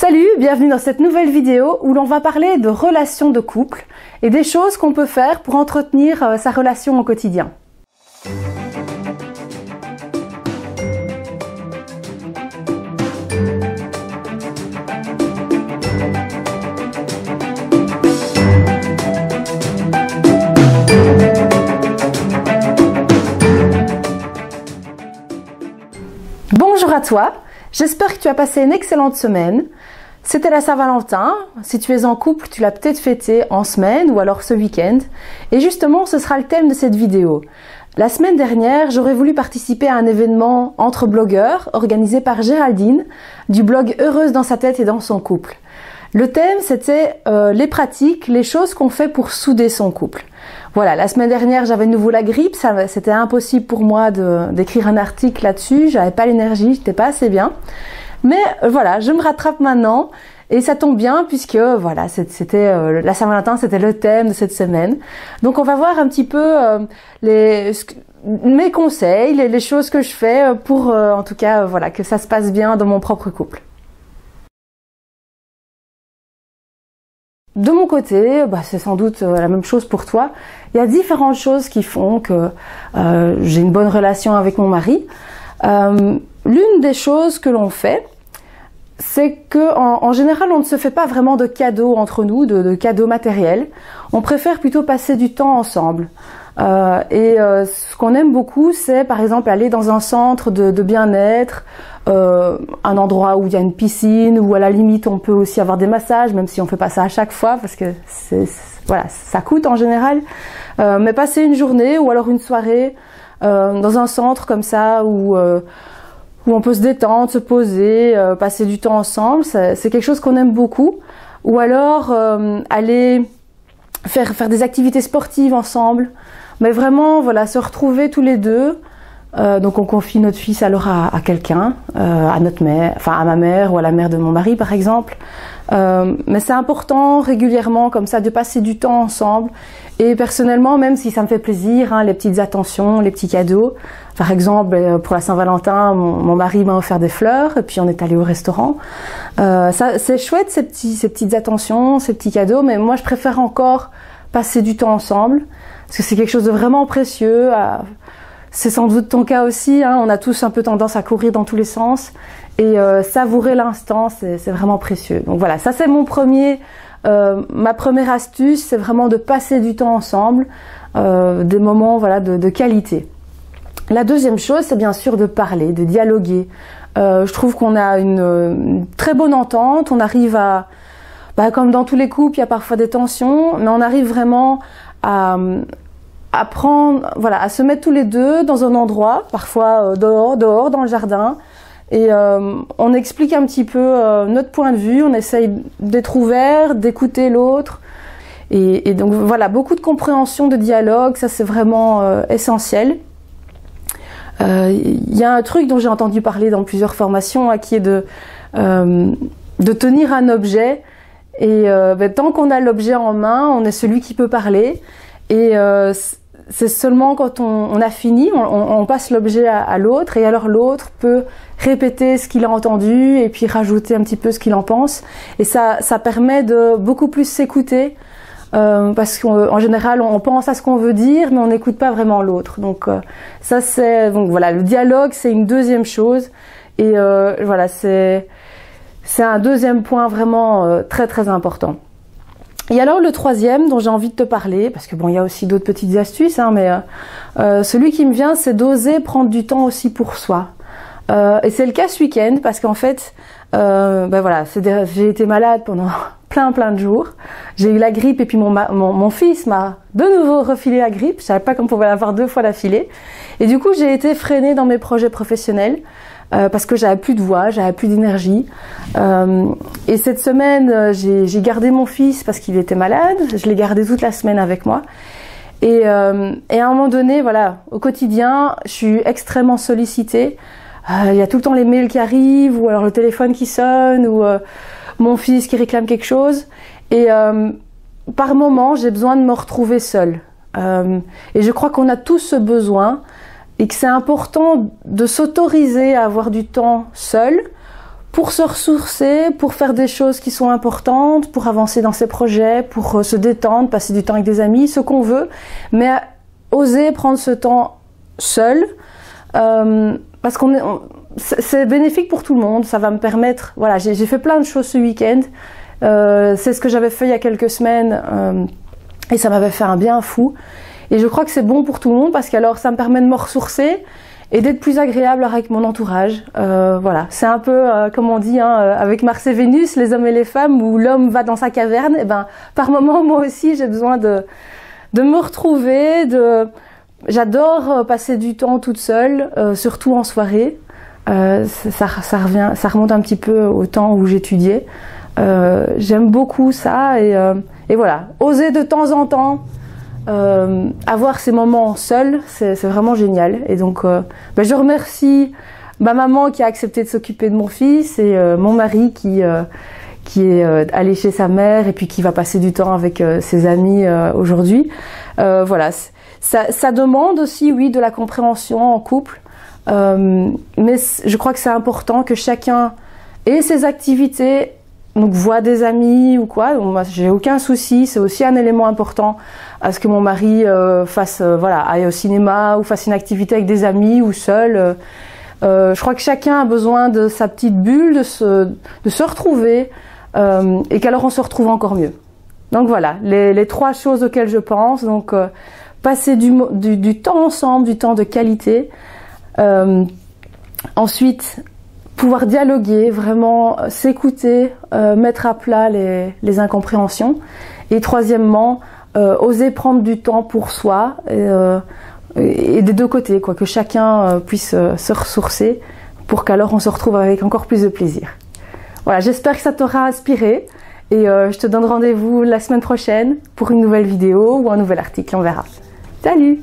Salut, bienvenue dans cette nouvelle vidéo où l'on va parler de relations de couple et des choses qu'on peut faire pour entretenir sa relation au quotidien. Bonjour à toi, j'espère que tu as passé une excellente semaine. C'était la Saint-Valentin, si tu es en couple, tu l'as peut-être fêté en semaine ou alors ce week-end. Et justement, ce sera le thème de cette vidéo. La semaine dernière, j'aurais voulu participer à un événement entre blogueurs organisé par Géraldine du blog Heureuse dans sa tête et dans son couple. Le thème, c'était les pratiques, les choses qu'on fait pour souder son couple. Voilà, la semaine dernière, j'avais de nouveau la grippe, c'était impossible pour moi d'écrire un article là-dessus, j'avais pas l'énergie, j'étais pas assez bien. Mais voilà, je me rattrape maintenant et ça tombe bien puisque voilà, c'était la Saint-Valentin, c'était le thème de cette semaine. Donc on va voir un petit peu mes conseils, les choses que je fais pour en tout cas voilà, que ça se passe bien dans mon propre couple. De mon côté, c'est sans doute la même chose pour toi. Il y a différentes choses qui font que j'ai une bonne relation avec mon mari. L'une des choses que l'on fait, c'est que en général, on ne se fait pas vraiment de cadeaux entre nous, de cadeaux matériels. On préfère plutôt passer du temps ensemble. Ce qu'on aime beaucoup, c'est par exemple aller dans un centre de bien-être, un endroit où il y a une piscine, ou à la limite on peut aussi avoir des massages, même si on fait pas ça à chaque fois parce que voilà, ça coûte en général. Mais passer une journée ou alors une soirée dans un centre comme ça où on peut se détendre, se poser, passer du temps ensemble, c'est quelque chose qu'on aime beaucoup. Ou alors aller faire des activités sportives ensemble, mais vraiment voilà, se retrouver tous les deux. Donc on confie notre fils alors à quelqu'un, à notre mère, enfin à ma mère ou à la mère de mon mari par exemple. Mais c'est important régulièrement comme ça de passer du temps ensemble. Et personnellement, même si ça me fait plaisir, les petites attentions, les petits cadeaux. Par exemple, pour la Saint-Valentin, mon mari m'a offert des fleurs et puis on est allé au restaurant. Ça, c'est chouette ces petites attentions, ces petits cadeaux. Mais moi, je préfère encore passer du temps ensemble parce que c'est quelque chose de vraiment précieux. C'est sans doute ton cas aussi, on a tous un peu tendance à courir dans tous les sens et savourer l'instant, c'est vraiment précieux. Donc voilà, ça c'est ma première astuce, c'est vraiment de passer du temps ensemble, des moments voilà de qualité. La deuxième chose, c'est bien sûr de parler, de dialoguer. Je trouve qu'on a une très bonne entente, on arrive à, comme dans tous les couples, il y a parfois des tensions, mais on arrive vraiment à se mettre tous les deux dans un endroit, parfois dehors dans le jardin, et on explique un petit peu notre point de vue, on essaye d'être ouvert, d'écouter l'autre, et donc voilà, beaucoup de compréhension, de dialogue, ça c'est vraiment essentiel. Il y a un truc dont j'ai entendu parler dans plusieurs formations, qui est de tenir un objet, et tant qu'on a l'objet en main, on est celui qui peut parler, et c'est seulement quand on a fini, on passe l'objet à l'autre, et alors l'autre peut répéter ce qu'il a entendu et puis rajouter un petit peu ce qu'il en pense. Et ça permet de beaucoup plus s'écouter, parce qu'en général, on pense à ce qu'on veut dire, mais on n'écoute pas vraiment l'autre. Donc voilà, le dialogue, c'est une deuxième chose. Et voilà, c'est un deuxième point vraiment très très important. Et alors le troisième dont j'ai envie de te parler, parce que bon, il y a aussi d'autres petites astuces, mais celui qui me vient, c'est d'oser prendre du temps aussi pour soi. Et c'est le cas ce week-end, parce qu'en fait, voilà, j'ai été malade pendant plein de jours. J'ai eu la grippe et puis mon fils m'a de nouveau refilé la grippe. Je savais pas qu'on pouvait l'avoir 2 fois d'affilée. Et du coup, j'ai été freinée dans mes projets professionnels. Parce que j'avais plus de voix, j'avais plus d'énergie. Et cette semaine, j'ai gardé mon fils parce qu'il était malade. Je l'ai gardé toute la semaine avec moi. Et à un moment donné, voilà, au quotidien, je suis extrêmement sollicitée. Il y a tout le temps les mails qui arrivent, ou alors le téléphone qui sonne, ou mon fils qui réclame quelque chose. Et par moment, j'ai besoin de me retrouver seule. Et je crois qu'on a tous ce besoin. Et que c'est important de s'autoriser à avoir du temps seul pour se ressourcer, pour faire des choses qui sont importantes, pour avancer dans ses projets, pour se détendre, passer du temps avec des amis, ce qu'on veut, mais oser prendre ce temps seul, parce c'est bénéfique pour tout le monde. Ça va me permettre, voilà, j'ai fait plein de choses ce week-end, c'est ce que j'avais fait il y a quelques semaines, et ça m'avait fait un bien fou, et je crois que c'est bon pour tout le monde, parce qu'alors ça me permet de me ressourcer, et d'être plus agréable avec mon entourage. Voilà, c'est un peu comme on dit avec Mars et Vénus, les hommes et les femmes, où l'homme va dans sa caverne. Et ben, par moment, moi aussi, j'ai besoin de me retrouver. J'adore passer du temps toute seule, surtout en soirée. Ça remonte un petit peu au temps où j'étudiais. J'aime beaucoup ça, et voilà, oser de temps en temps. Avoir ces moments seuls, c'est vraiment génial. Et donc je remercie ma maman qui a accepté de s'occuper de mon fils, et mon mari qui est allé chez sa mère et puis qui va passer du temps avec ses amis aujourd'hui. Voilà, ça demande aussi, oui, de la compréhension en couple, mais je crois que c'est important que chacun ait ses activités, donc voit des amis ou quoi. Donc, moi, j'ai aucun souci, c'est aussi un élément important à ce que mon mari aille au cinéma ou fasse une activité avec des amis ou seul. Je crois que chacun a besoin de sa petite bulle, de se retrouver, et qu'alors on se retrouve encore mieux. Donc voilà, les trois choses auxquelles je pense. Donc passer du temps ensemble, du temps de qualité. Ensuite, pouvoir dialoguer, vraiment s'écouter, mettre à plat les incompréhensions. Et troisièmement, oser prendre du temps pour soi, et des deux côtés, quoi, que chacun puisse se ressourcer pour qu'alors on se retrouve avec encore plus de plaisir. Voilà, j'espère que ça t'aura inspiré, et je te donne rendez-vous la semaine prochaine pour une nouvelle vidéo ou un nouvel article, on verra. Salut!